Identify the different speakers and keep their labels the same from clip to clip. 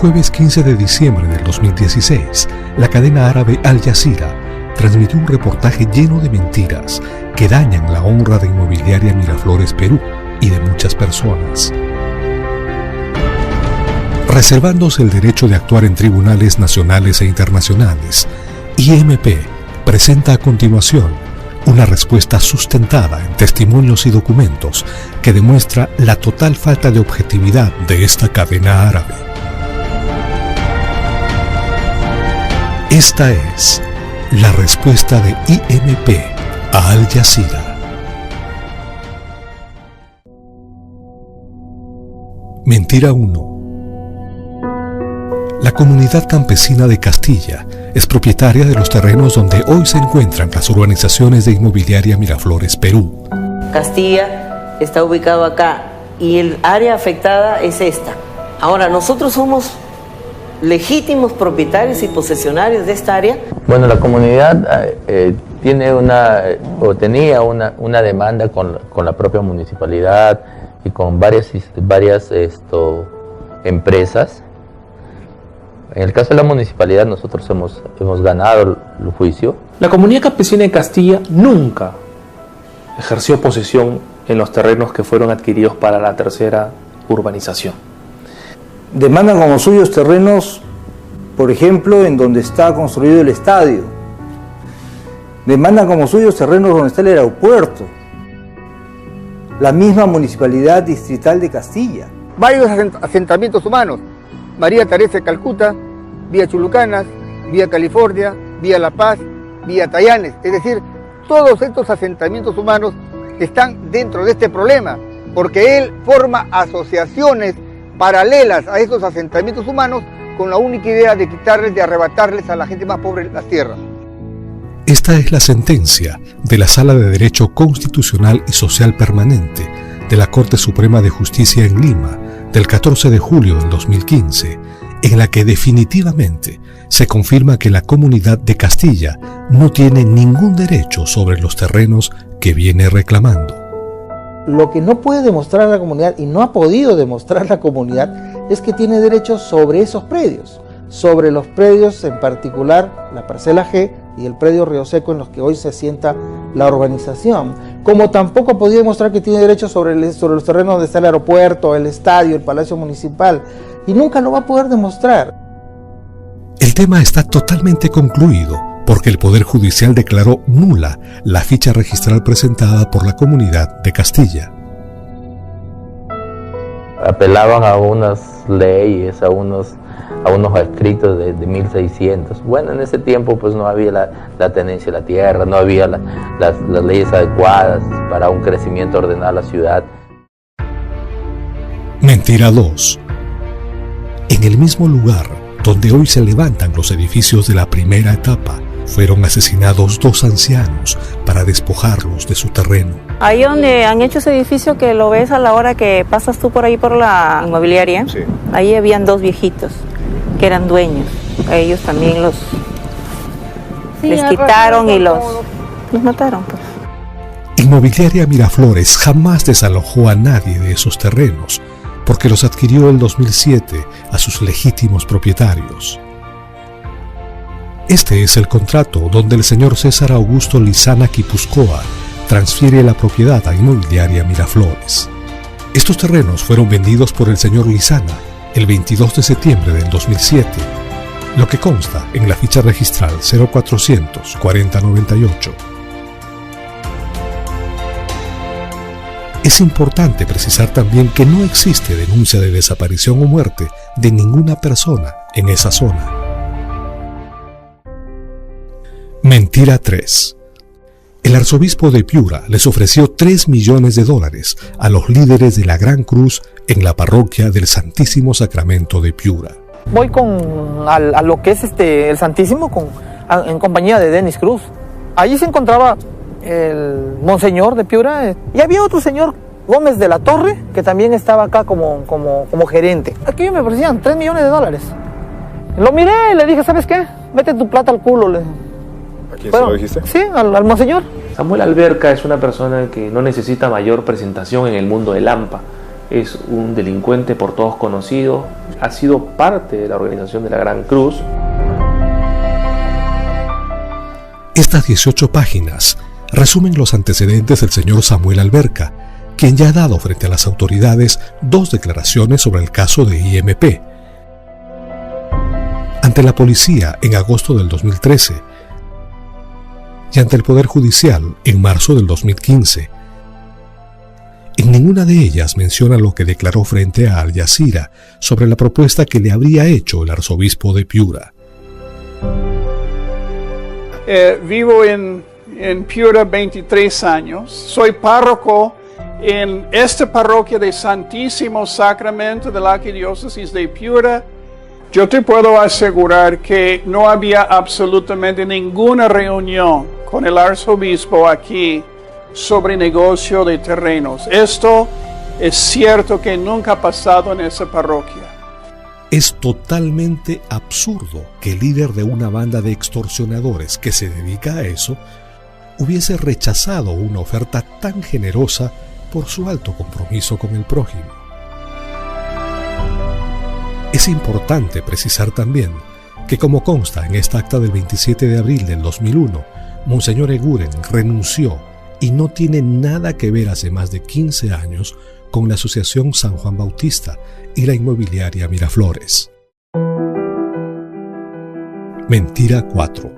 Speaker 1: jueves 15 de diciembre del 2016, la cadena árabe Al Jazeera transmitió un reportaje lleno de mentiras que dañan la honra de Inmobiliaria Miraflores Perú y de muchas personas. Reservándose el derecho de actuar en tribunales nacionales e internacionales, IMP presenta a continuación una respuesta sustentada en testimonios y documentos que demuestra la total falta de objetividad de esta cadena árabe. Esta es la respuesta de IMP a Al Jazeera. Mentira 1. La comunidad campesina de Castilla es propietaria de los terrenos donde hoy se encuentran las urbanizaciones de Inmobiliaria Miraflores Perú.
Speaker 2: Castilla está ubicado acá y el área afectada es esta. Ahora, nosotros somos legítimos propietarios y posesionarios de esta área.
Speaker 3: Bueno, la comunidad tenía una demanda con la propia municipalidad y con varias empresas. En el caso de la municipalidad, nosotros hemos ganado el juicio.
Speaker 4: La comunidad campesina de Castilla nunca ejerció posesión en los terrenos que fueron adquiridos para la tercera urbanización.
Speaker 5: Demandan como suyos terrenos, por ejemplo, en donde está construido el estadio. Demandan como suyos terrenos donde está el aeropuerto. La misma municipalidad distrital de Castilla.
Speaker 6: Varios asentamientos humanos. María Teresa de Calcuta, vía Chulucanas, vía California, vía La Paz, vía Tayanes. Es decir, todos estos asentamientos humanos están dentro de este problema, porque él forma asociaciones paralelas a esos asentamientos humanos con la única idea de quitarles, de arrebatarles a la gente más pobre las tierras.
Speaker 1: Esta es la sentencia de la Sala de Derecho Constitucional y Social Permanente de la Corte Suprema de Justicia en Lima, del 14 de julio del 2015, en la que definitivamente se confirma que la comunidad de Castilla no tiene ningún derecho sobre los terrenos que viene reclamando.
Speaker 7: Lo que no puede demostrar la comunidad, y no ha podido demostrar la comunidad, es que tiene derechos sobre esos predios, sobre los predios, en particular la parcela G y el predio Río Seco en los que hoy se asienta la urbanización, como tampoco ha podido demostrar que tiene derechos sobre los terrenos donde está el aeropuerto, el estadio, el palacio municipal, y nunca lo va a poder demostrar.
Speaker 1: El tema está totalmente concluido porque el Poder Judicial declaró nula la ficha registral presentada por la comunidad de Castilla.
Speaker 3: Apelaban a unas leyes, a unos escritos de 1600. Bueno, en ese tiempo pues no había la tenencia de la tierra, no había las leyes adecuadas para un crecimiento ordenado de la ciudad.
Speaker 1: Mentira 2. En el mismo lugar donde hoy se levantan los edificios de la primera etapa, fueron asesinados 2 ancianos para despojarlos de su terreno.
Speaker 8: Ahí donde han hecho ese edificio que lo ves a la hora que pasas tú por ahí por la inmobiliaria, sí. Ahí habían 2 viejitos que eran dueños. A ellos también les quitaron y los mataron. Pues.
Speaker 1: Inmobiliaria Miraflores jamás desalojó a nadie de esos terrenos porque los adquirió en 2007 a sus legítimos propietarios. Este es el contrato donde el señor César Augusto Lizana Quipuscoa transfiere la propiedad a Inmobiliaria Miraflores. Estos terrenos fueron vendidos por el señor Lizana el 22 de septiembre del 2007, lo que consta en la ficha registral 0400 4098. Es importante precisar también que no existe denuncia de desaparición o muerte de ninguna persona en esa zona. Mentira 3. El arzobispo de Piura les ofreció $3 millones a los líderes de la Gran Cruz en la parroquia del Santísimo Sacramento de Piura.
Speaker 9: Voy a lo que es el Santísimo en compañía de Denis Cruz. Allí se encontraba el monseñor de Piura y había otro señor, Gómez de la Torre, que también estaba acá como gerente. Aquí me ofrecían $3 millones. Lo miré y le dije, ¿sabes qué? Mete tu plata al culo.
Speaker 10: ¿A quién se lo dijiste?
Speaker 9: Sí, al monseñor.
Speaker 4: Samuel Alberca es una persona que no necesita mayor presentación en el mundo del AMPA. es un delincuente por todos conocido, ha sido parte de la organización de la Gran Cruz.
Speaker 1: Estas 18 páginas resumen los antecedentes del señor Samuel Alberca, quien ya ha dado frente a las autoridades 2 declaraciones sobre el caso de IMP. Ante la policía en agosto del 2013 y ante el Poder Judicial en marzo del 2015. En ninguna de ellas menciona lo que declaró frente a Al Jazeera sobre la propuesta que le habría hecho el arzobispo de Piura.
Speaker 11: Vivo en Piura 23 años. Soy párroco en esta parroquia de Santísimo Sacramento de la Arquidiócesis de Piura. Yo te puedo asegurar que no había absolutamente ninguna reunión con el arzobispo aquí sobre negocio de terrenos. Esto es cierto que nunca ha pasado en esa parroquia.
Speaker 1: Es totalmente absurdo que el líder de una banda de extorsionadores que se dedica a eso hubiese rechazado una oferta tan generosa por su alto compromiso con el prójimo. Es importante precisar también que, como consta en esta acta del 27 de abril del 2001, Monseñor Eguren renunció y no tiene nada que ver hace más de 15 años con la Asociación San Juan Bautista y la inmobiliaria Miraflores. Mentira 4.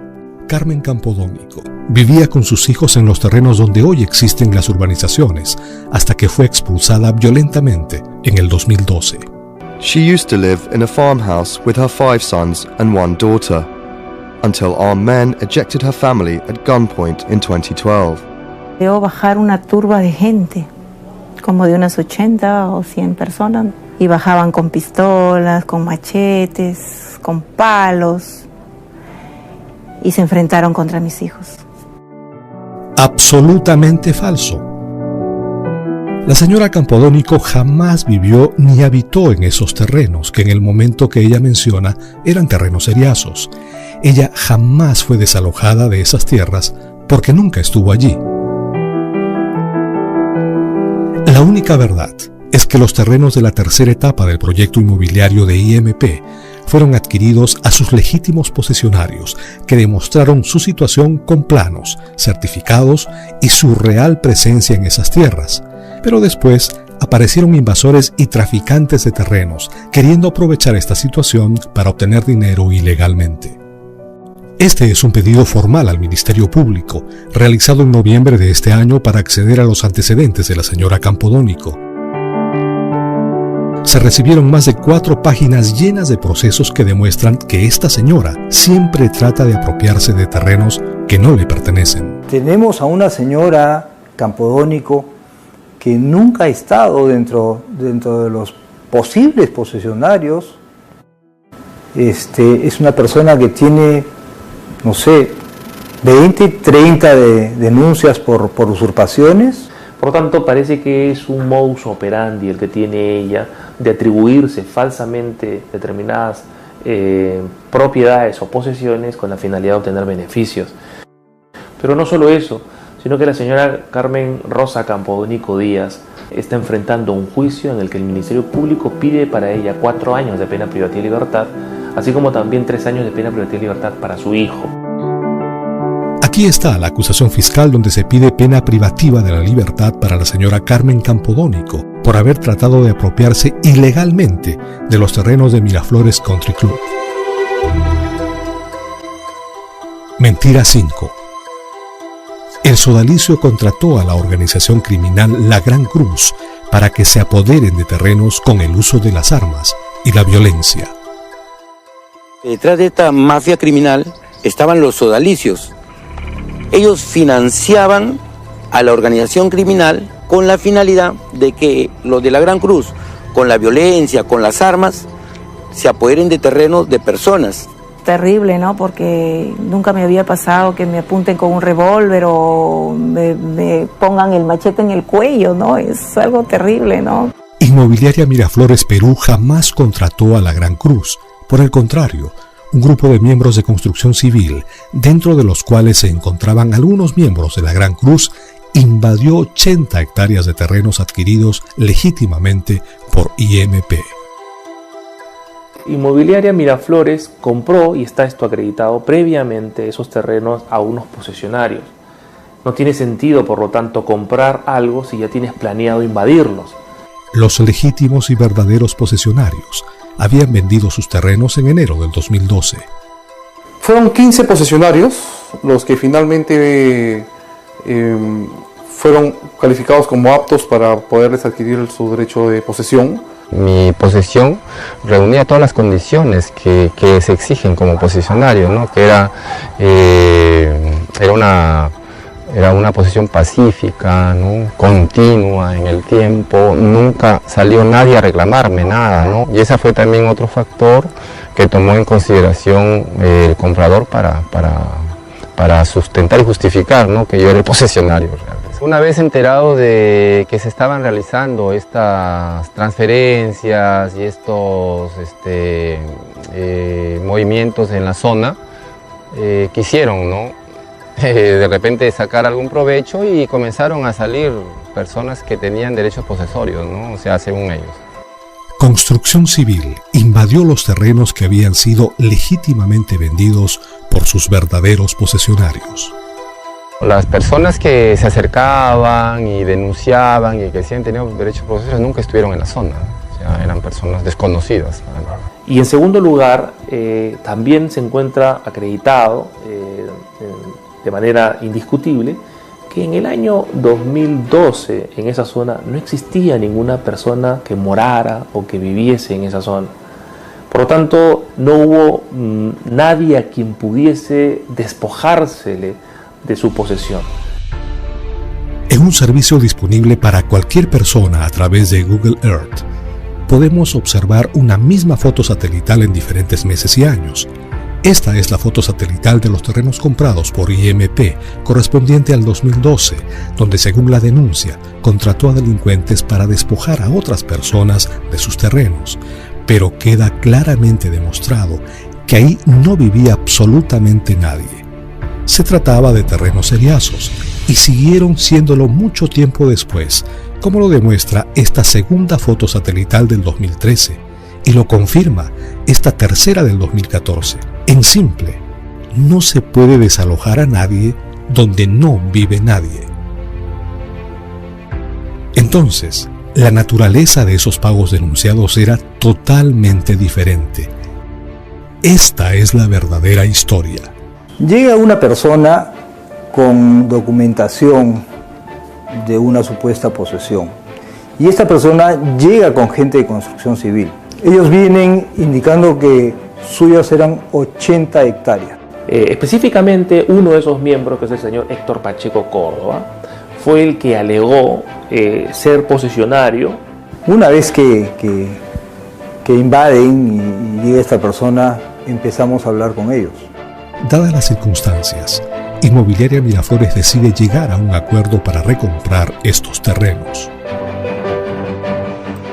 Speaker 1: Carmen Campodónico vivía con sus hijos en los terrenos donde hoy existen las urbanizaciones, hasta que fue expulsada violentamente en el 2012.
Speaker 12: She used to live in a farmhouse with her 5 sons and 1 daughter, until armed men ejected her family at gunpoint in 2012.
Speaker 8: Veo bajar una turba de gente, como de unas 80 o 100 personas, y bajaban con pistolas, con machetes, con palos, y se enfrentaron contra mis hijos.
Speaker 1: Absolutamente falso. La señora Campodónico jamás vivió ni habitó en esos terrenos que en el momento que ella menciona eran terrenos seriazos. Ella jamás fue desalojada de esas tierras porque nunca estuvo allí. La única verdad es que los terrenos de la tercera etapa del proyecto inmobiliario de IMP fueron adquiridos a sus legítimos posesionarios, que demostraron su situación con planos, certificados y su real presencia en esas tierras. Pero después aparecieron invasores y traficantes de terrenos, queriendo aprovechar esta situación para obtener dinero ilegalmente. Este es un pedido formal al Ministerio Público, realizado en noviembre de este año para acceder a los antecedentes de la señora Campodónico. Se recibieron más de 4 páginas llenas de procesos que demuestran que esta señora siempre trata de apropiarse de terrenos que no le pertenecen.
Speaker 5: Tenemos a una señora Campodónico que nunca ha estado dentro de los posibles posesionarios. Es una persona que tiene, no sé, 20, 30 denuncias por usurpaciones.
Speaker 4: Por lo tanto, parece que es un modus operandi el que tiene ella de atribuirse falsamente determinadas propiedades o posesiones con la finalidad de obtener beneficios. Pero no solo eso, sino que la señora Carmen Rosa Campodónico Díaz está enfrentando un juicio en el que el Ministerio Público pide para ella 4 años de pena privativa de libertad, así como también 3 años de pena privativa de libertad para su hijo.
Speaker 1: Aquí está la acusación fiscal donde se pide pena privativa de la libertad para la señora Carmen Campodónico por haber tratado de apropiarse ilegalmente de los terrenos de Miraflores Country Club. Mentira 5. El sodalicio contrató a la organización criminal La Gran Cruz para que se apoderen de terrenos con el uso de las armas y la violencia.
Speaker 13: Detrás de esta mafia criminal estaban los sodalicios. Ellos financiaban a la organización criminal con la finalidad de que los de la Gran Cruz, con la violencia, con las armas, se apoderen de terrenos de personas.
Speaker 8: Terrible, ¿no? Porque nunca me había pasado que me apunten con un revólver o me pongan el machete en el cuello, ¿no? Es algo terrible, ¿no?
Speaker 1: Inmobiliaria Miraflores Perú jamás contrató a la Gran Cruz. Por el contrario, un grupo de miembros de construcción civil, dentro de los cuales se encontraban algunos miembros de la Gran Cruz, invadió 80 hectáreas de terrenos adquiridos legítimamente por IMP.
Speaker 4: Inmobiliaria Miraflores compró, y está esto acreditado, previamente esos terrenos a unos posesionarios. No tiene sentido, por lo tanto, comprar algo si ya tienes planeado invadirlos.
Speaker 1: Los legítimos y verdaderos posesionarios habían vendido sus terrenos en enero del 2012.
Speaker 14: Fueron 15 posesionarios los que finalmente fueron calificados como aptos para poderles adquirir su derecho de posesión.
Speaker 15: Mi posesión reunía todas las condiciones que se exigen como posesionario, ¿no? Que era una posesión pacífica, ¿no? Continua en el tiempo, nunca salió nadie a reclamarme nada, ¿no? Y ese fue también otro factor que tomó en consideración el comprador para sustentar y justificar, ¿no? Que yo era el posesionario realmente. Una vez enterado de que se estaban realizando estas transferencias y estos movimientos en la zona, quisieron, ¿no? De repente sacar algún provecho y comenzaron a salir personas que tenían derechos posesorios, ¿no? O sea, según ellos.
Speaker 1: Construcción Civil invadió los terrenos que habían sido legítimamente vendidos por sus verdaderos posesionarios.
Speaker 15: Las personas que se acercaban y denunciaban y que decían tener derechos posesorios nunca estuvieron en la zona, o sea, eran personas desconocidas.
Speaker 4: Y en segundo lugar, también se encuentra acreditado de manera indiscutible que en el año 2012 en esa zona no existía ninguna persona que morara o que viviese en esa zona. Por lo tanto, no hubo nadie a quien pudiese despojársele de su posesión.
Speaker 1: En un servicio disponible para cualquier persona a través de Google Earth, podemos observar una misma foto satelital en diferentes meses y años. Esta es la foto satelital de los terrenos comprados por IMP, correspondiente al 2012, donde, según la denuncia, contrató a delincuentes para despojar a otras personas de sus terrenos. Pero queda claramente demostrado que ahí no vivía absolutamente nadie. Se trataba de terrenos seriazos y siguieron siéndolo mucho tiempo después, como lo demuestra esta segunda foto satelital del 2013 y lo confirma esta tercera del 2014. En simple, no se puede desalojar a nadie donde no vive nadie. Entonces, la naturaleza de esos pagos denunciados era totalmente diferente. Esta es la verdadera historia.
Speaker 5: Llega una persona con documentación de una supuesta posesión y esta persona llega con gente de construcción civil. Ellos vienen indicando que suyas eran 80 hectáreas.
Speaker 4: Específicamente, uno de esos miembros, que es el señor Héctor Pacheco Córdoba, fue el que alegó ser posesionario.
Speaker 5: Una vez que invaden y llega esta persona, empezamos a hablar con ellos.
Speaker 1: Dadas las circunstancias, Inmobiliaria Miraflores decide llegar a un acuerdo para recomprar estos terrenos.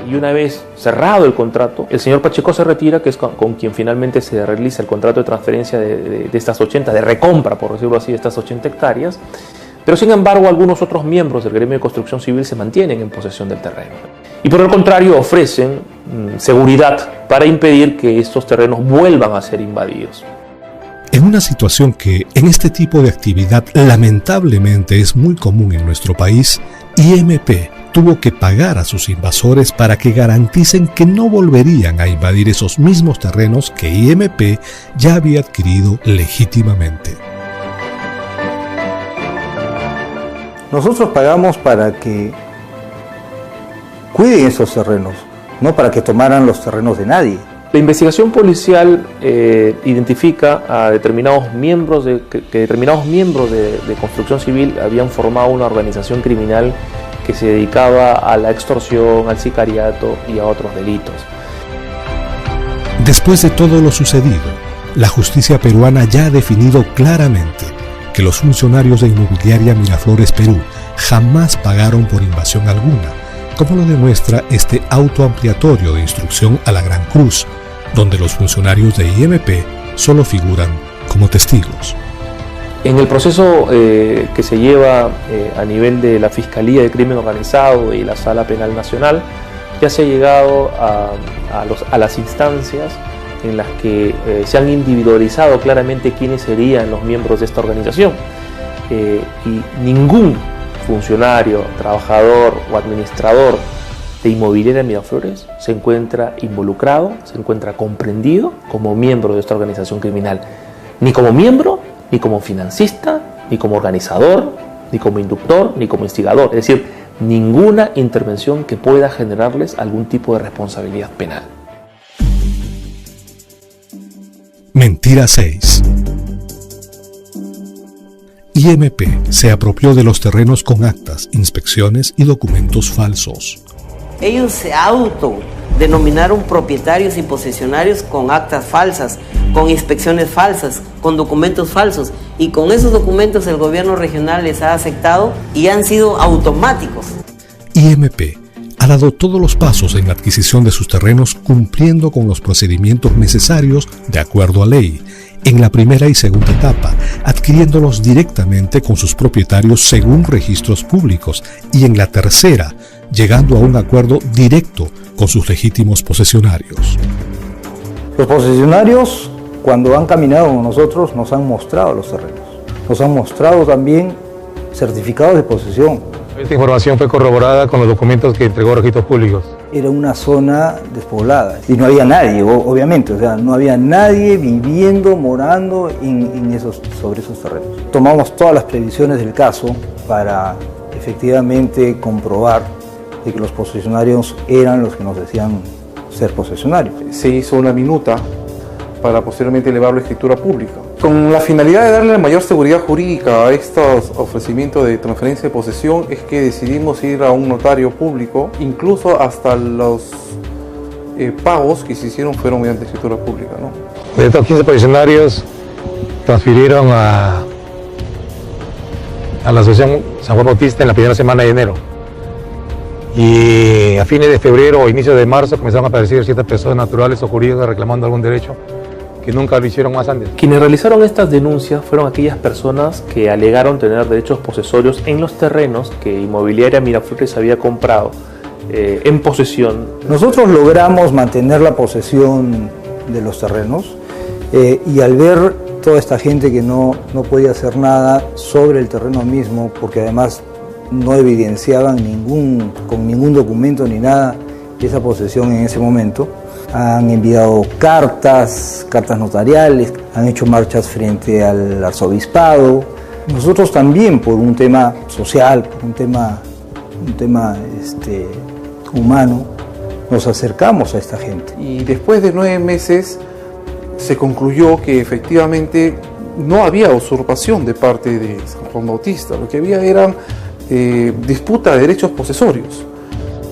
Speaker 4: Y una vez cerrado el contrato, el señor Pacheco se retira, que es con quien finalmente se realiza el contrato de transferencia de estas 80, de recompra, por decirlo así, de estas 80 hectáreas. Pero sin embargo, algunos otros miembros del gremio de construcción civil se mantienen en posesión del terreno. Y por el contrario, ofrecen seguridad para impedir que estos terrenos vuelvan a ser invadidos.
Speaker 1: En una situación que en este tipo de actividad lamentablemente es muy común en nuestro país, IMP tuvo que pagar a sus invasores para que garanticen que no volverían a invadir esos mismos terrenos que IMP ya había adquirido legítimamente.
Speaker 5: Nosotros pagamos para que cuiden esos terrenos, no para que tomaran los terrenos de nadie.
Speaker 4: La investigación policial identifica a determinados miembros de construcción civil habían formado una organización criminal que se dedicaba a la extorsión, al sicariato y a otros delitos.
Speaker 1: Después de todo lo sucedido, la justicia peruana ya ha definido claramente que los funcionarios de Inmobiliaria Miraflores Perú jamás pagaron por invasión alguna, como lo demuestra este auto ampliatorio de instrucción a la Gran Cruz, donde los funcionarios de IMP solo figuran como testigos.
Speaker 4: En el proceso que se lleva a nivel de la Fiscalía de Crimen Organizado y la Sala Penal Nacional, ya se ha llegado a las instancias en las que se han individualizado claramente quiénes serían los miembros de esta organización. Y ningún funcionario, trabajador o administrador de Inmobiliaria Miraflores se encuentra involucrado, se encuentra comprendido como miembro de esta organización criminal. Ni como miembro, ni como financista, ni como organizador, ni como inductor, ni como instigador. Es decir, ninguna intervención que pueda generarles algún tipo de responsabilidad penal.
Speaker 1: Mentira 6. IMP se apropió de los terrenos con actas, inspecciones y documentos falsos.
Speaker 2: Ellos se autodenominaron propietarios y posesionarios con actas falsas, con inspecciones falsas, con documentos falsos, y con esos documentos el gobierno regional les ha aceptado y han sido automáticos.
Speaker 1: IMP ha dado todos los pasos en la adquisición de sus terrenos cumpliendo con los procedimientos necesarios de acuerdo a ley, en la primera y segunda etapa, adquiriéndolos directamente con sus propietarios según registros públicos, y en la tercera, llegando a un acuerdo directo con sus legítimos posesionarios.
Speaker 5: Los posesionarios, cuando han caminado con nosotros, nos han mostrado los terrenos. Nos han mostrado también certificados de posesión.
Speaker 16: Esta información fue corroborada con los documentos que entregó registros públicos.
Speaker 5: Era una zona despoblada y no había nadie, obviamente, o sea, no había nadie viviendo, morando sobre esos terrenos. Tomamos todas las previsiones del caso para efectivamente comprobar de que los posesionarios eran los que nos decían ser posesionarios.
Speaker 14: Se hizo una minuta para posteriormente elevarlo a escritura pública, con la finalidad de darle mayor seguridad jurídica a estos ofrecimientos de transferencia de posesión. Es que decidimos ir a un notario público, incluso hasta los pagos que se hicieron fueron mediante escritura pública, ¿no?
Speaker 16: De estos 15 posesionarios transfirieron a la Asociación San Juan Bautista en la primera semana de enero, y a fines de febrero o inicios de marzo comenzaron a aparecer ciertas personas naturales o jurídicas reclamando algún derecho que nunca lo hicieron más antes.
Speaker 4: Quienes realizaron estas denuncias fueron aquellas personas que alegaron tener derechos posesorios en los terrenos que Inmobiliaria Miraflores había comprado en posesión.
Speaker 5: Nosotros logramos mantener la posesión de los terrenos y al ver toda esta gente que no podía hacer nada sobre el terreno mismo, porque además no evidenciaban con ningún documento ni nada esa posesión en ese momento, han enviado cartas notariales, han hecho marchas frente al arzobispado. Nosotros también, por un tema social, por un tema humano, nos acercamos a esta gente.
Speaker 14: Y después de 9 meses se concluyó que efectivamente no había usurpación de parte de San Juan Bautista, lo que había era disputa de derechos posesorios.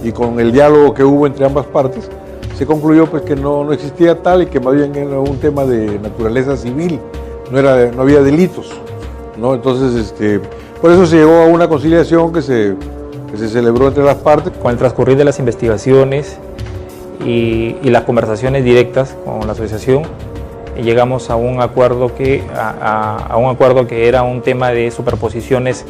Speaker 10: Y con el diálogo que hubo entre ambas partes, se concluyó pues que no existía tal, y que más bien era un tema de naturaleza civil, no había delitos, ¿no? Entonces, por eso se llegó a una conciliación que se celebró entre las partes.
Speaker 17: Con el transcurrir de las investigaciones y las conversaciones directas con la asociación, llegamos a un acuerdo que era un tema de superposiciones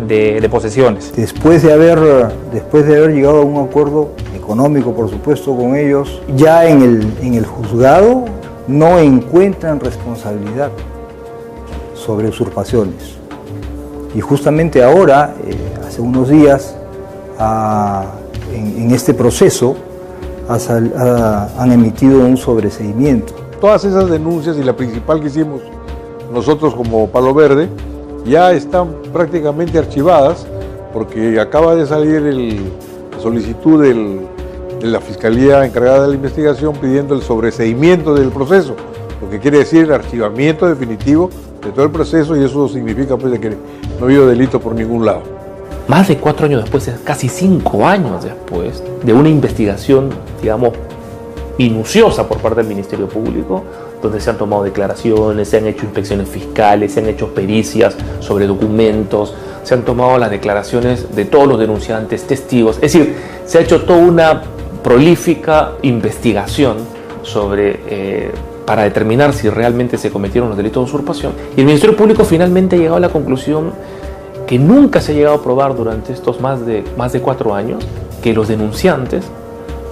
Speaker 17: de posesiones.
Speaker 5: Después de haber llegado a un acuerdo económico, por supuesto, con ellos, ya en el juzgado no encuentran responsabilidad sobre usurpaciones. Y justamente ahora, hace unos días, en este proceso, han emitido un sobreseimiento.
Speaker 10: Todas esas denuncias, y la principal que hicimos nosotros como Palo Verde, ya están prácticamente archivadas, porque acaba de salir la solicitud de la Fiscalía encargada de la investigación pidiendo el sobreseimiento del proceso, lo que quiere decir el archivamiento definitivo de todo el proceso, y eso significa pues de que no ha habido delito por ningún lado.
Speaker 4: Más de 4 años después, casi 5 años después de una investigación, digamos, minuciosa por parte del Ministerio Público, donde se han tomado declaraciones, se han hecho inspecciones fiscales, se han hecho pericias sobre documentos, se han tomado las declaraciones de todos los denunciantes, testigos, es decir, se ha hecho toda una prolífica investigación sobre para determinar si realmente se cometieron los delitos de usurpación. Y el Ministerio Público finalmente ha llegado a la conclusión que nunca se ha llegado a probar durante estos más de 4 años que los denunciantes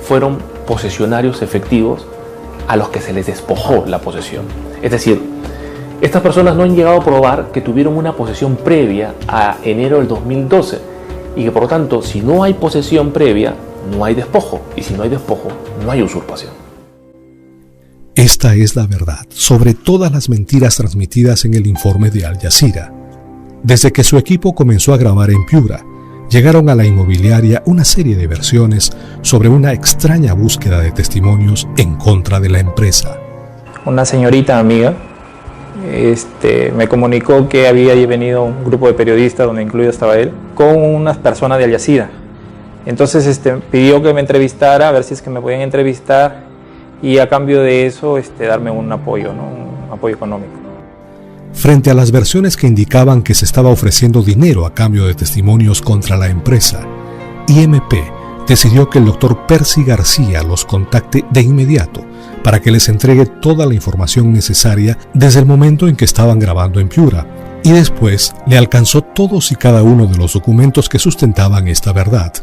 Speaker 4: fueron posesionarios efectivos a los que se les despojó la posesión. Es decir, estas personas no han llegado a probar que tuvieron una posesión previa a enero del 2012 y que por lo tanto, si no hay posesión previa, no hay despojo, y si no hay despojo, no hay usurpación.
Speaker 1: Esta es la verdad sobre todas las mentiras transmitidas en el informe de Al Jazeera. Desde que su equipo comenzó a grabar en Piura, llegaron a la inmobiliaria una serie de versiones sobre una extraña búsqueda de testimonios en contra de la empresa.
Speaker 17: Una señorita amiga me comunicó que había venido un grupo de periodistas, donde incluido estaba él, con unas personas de Al Jazeera. Entonces pidió que me entrevistara, a ver si es que me podían entrevistar, y a cambio de eso darme un apoyo, ¿no? Un apoyo económico.
Speaker 1: Frente a las versiones que indicaban que se estaba ofreciendo dinero a cambio de testimonios contra la empresa, IMP decidió que el doctor Percy García los contacte de inmediato para que les entregue toda la información necesaria desde el momento en que estaban grabando en Piura, y después le alcanzó todos y cada uno de los documentos que sustentaban esta verdad.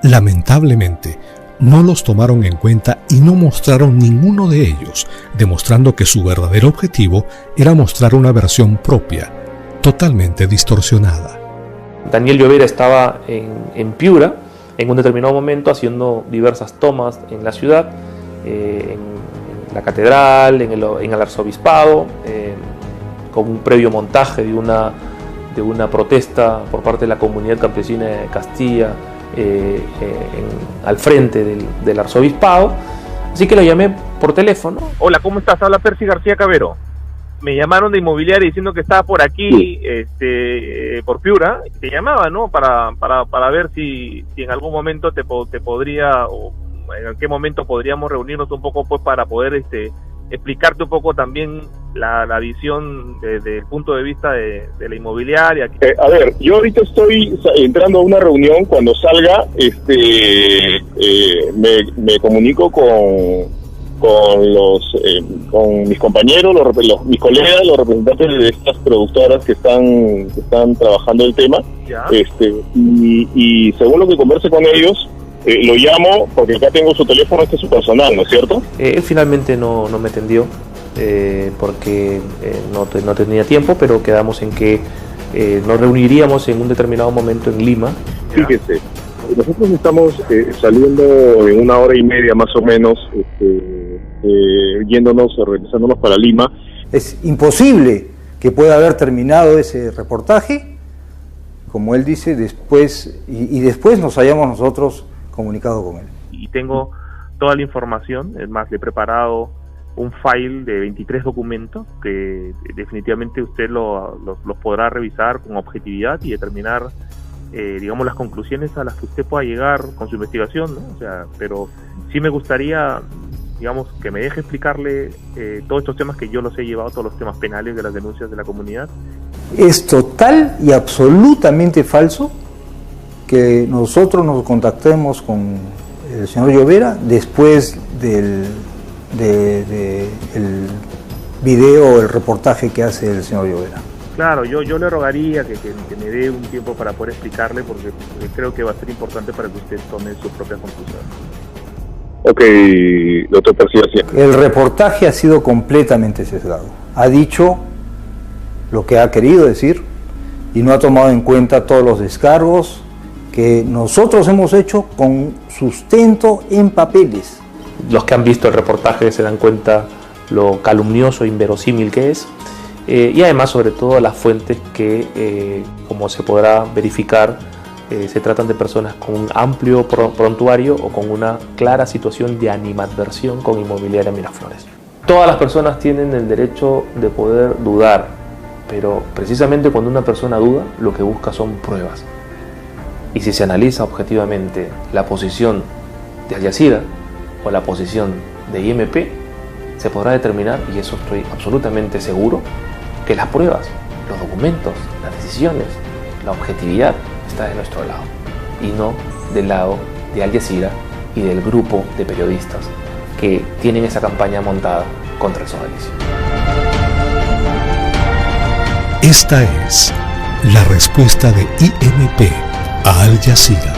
Speaker 1: Lamentablemente, no los tomaron en cuenta y no mostraron ninguno de ellos, demostrando que su verdadero objetivo era mostrar una versión propia, totalmente distorsionada.
Speaker 4: Daniel Llovera estaba en Piura en un determinado momento haciendo diversas tomas en la ciudad, en la catedral, en el arzobispado, con un previo montaje de una protesta por parte de la comunidad campesina de Castilla, al frente del arzobispado. Así que lo llamé por teléfono.
Speaker 18: Hola, ¿cómo estás? Habla Percy García Cabero. Me llamaron de inmobiliaria diciendo que estaba por aquí, por Piura. Te llamaba, ¿no? Para ver si en algún momento te podría, o en qué momento podríamos reunirnos un poco, pues, para poder explicarte un poco también la visión desde el punto de vista de la inmobiliaria.
Speaker 19: A ver, yo ahorita estoy entrando a una reunión. Cuando salga, me comunico con mis compañeros, mis colegas, los representantes de estas productoras que están trabajando el tema, y según lo que converse con ellos, lo llamo, porque acá tengo su teléfono, este es su personal, ¿no es cierto?
Speaker 4: Él finalmente no me atendió porque no tenía tiempo, pero quedamos en que nos reuniríamos en un determinado momento en Lima.
Speaker 19: Fíjese, nosotros estamos saliendo en 1 hora y media más o menos, regresándonos para Lima.
Speaker 5: Es imposible que pueda haber terminado ese reportaje, como él dice, después nos hayamos nosotros comunicado con él.
Speaker 18: Y tengo toda la información, es más, le he preparado un file de 23 documentos que definitivamente usted los podrá revisar con objetividad y determinar, digamos, las conclusiones a las que usted pueda llegar con su investigación, ¿no? O sea, pero sí me gustaría, digamos, que me deje explicarle todos estos temas que yo los he llevado, todos los temas penales de las denuncias de la comunidad.
Speaker 5: Es total y absolutamente falso que nosotros nos contactemos con el señor Llovera después del video, el reportaje que hace el señor Llovera.
Speaker 18: Claro, yo le rogaría que me dé un tiempo para poder explicarle, porque creo que va a ser importante para que usted tome sus propias conclusiones.
Speaker 19: Ok, doctor Percy García.
Speaker 5: El reportaje ha sido completamente sesgado. Ha dicho lo que ha querido decir y no ha tomado en cuenta todos los descargos que nosotros hemos hecho con sustento en papeles.
Speaker 4: Los que han visto el reportaje se dan cuenta lo calumnioso e inverosímil que es, y además, sobre todo, las fuentes que, como se podrá verificar, se tratan de personas con un amplio prontuario o con una clara situación de animadversión con Inmobiliaria Miraflores. Todas las personas tienen el derecho de poder dudar, pero precisamente cuando una persona duda, lo que busca son pruebas. Y si se analiza objetivamente la posición de Al Jazeera o la posición de IMP, se podrá determinar, y eso estoy absolutamente seguro, que las pruebas, los documentos, las decisiones, la objetividad está de nuestro lado y no del lado de Al Jazeera y del grupo de periodistas que tienen esa campaña montada contra el sodalicio.
Speaker 1: Esta es la respuesta de IMP a Al Jazeera.